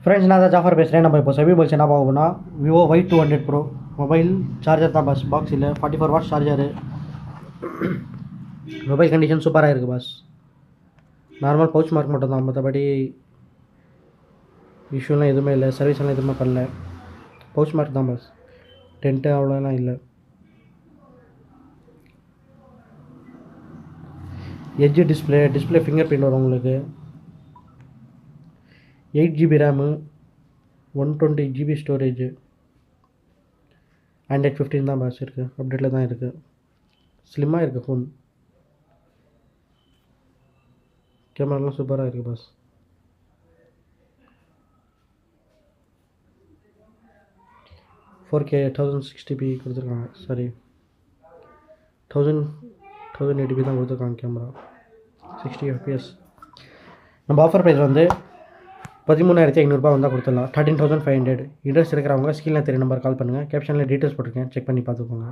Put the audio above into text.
Friends நான் தான் ஜாஃபர் பேசுகிறேன். நம்ம இப்போ சவி மொபைல்ஸ் என்ன பார்க்கணும்னா Vivo Y200 bro mobile. Charger தான் பாக்ஸ் இல்லை, 44 வாட்ஸ் சார்ஜரு. மொபைல் கண்டிஷன் சூப்பராக இருக்குது பாஸ். நார்மல் பவுச் மார்க் மட்டும் தான், மற்றபடி இஷ்யூலாம் எதுவுமே இல்லை, சர்வீஸ்லாம் எதுவுமே பண்ணல. பவுச் மார்க் தான் பாஸ், டென்ட்டு அவ்வளோலாம் இல்லை. எட்ஜ் டிஸ்பிளே ஃபிங்கர் பிரிண்ட் வரும் உங்களுக்கு. 8GB RAM, 128GB storage. Android 15 தான் பாஸ் இருக்குது, அப்டேட்டில் தான் இருக்குது. ஸ்லிம்மாக இருக்குது ஃபோன். கேமராலாம் சூப்பராக இருக்குது பாஸ். K 1060p கொடுத்துருக்காங்க. சாரி, 1080p தான் கொடுத்துருக்காங்க கேமரா, 60 fps. நம்ம ஆஃபர் ப்ரைஸ் வந்து 13,500 வந்தால் கொடுத்துடலாம். 13,500. இன்ட்ரெஸ்ட் இருக்கிறவங்க ஸ்கிரீனில் தெரிய நம்பர் கால் பண்ணுங்கள். கேப்ஷனில் டீட்டெயில்ஸ் போட்டிருக்கேன், செக் பண்ணி பார்த்துக்கோங்க.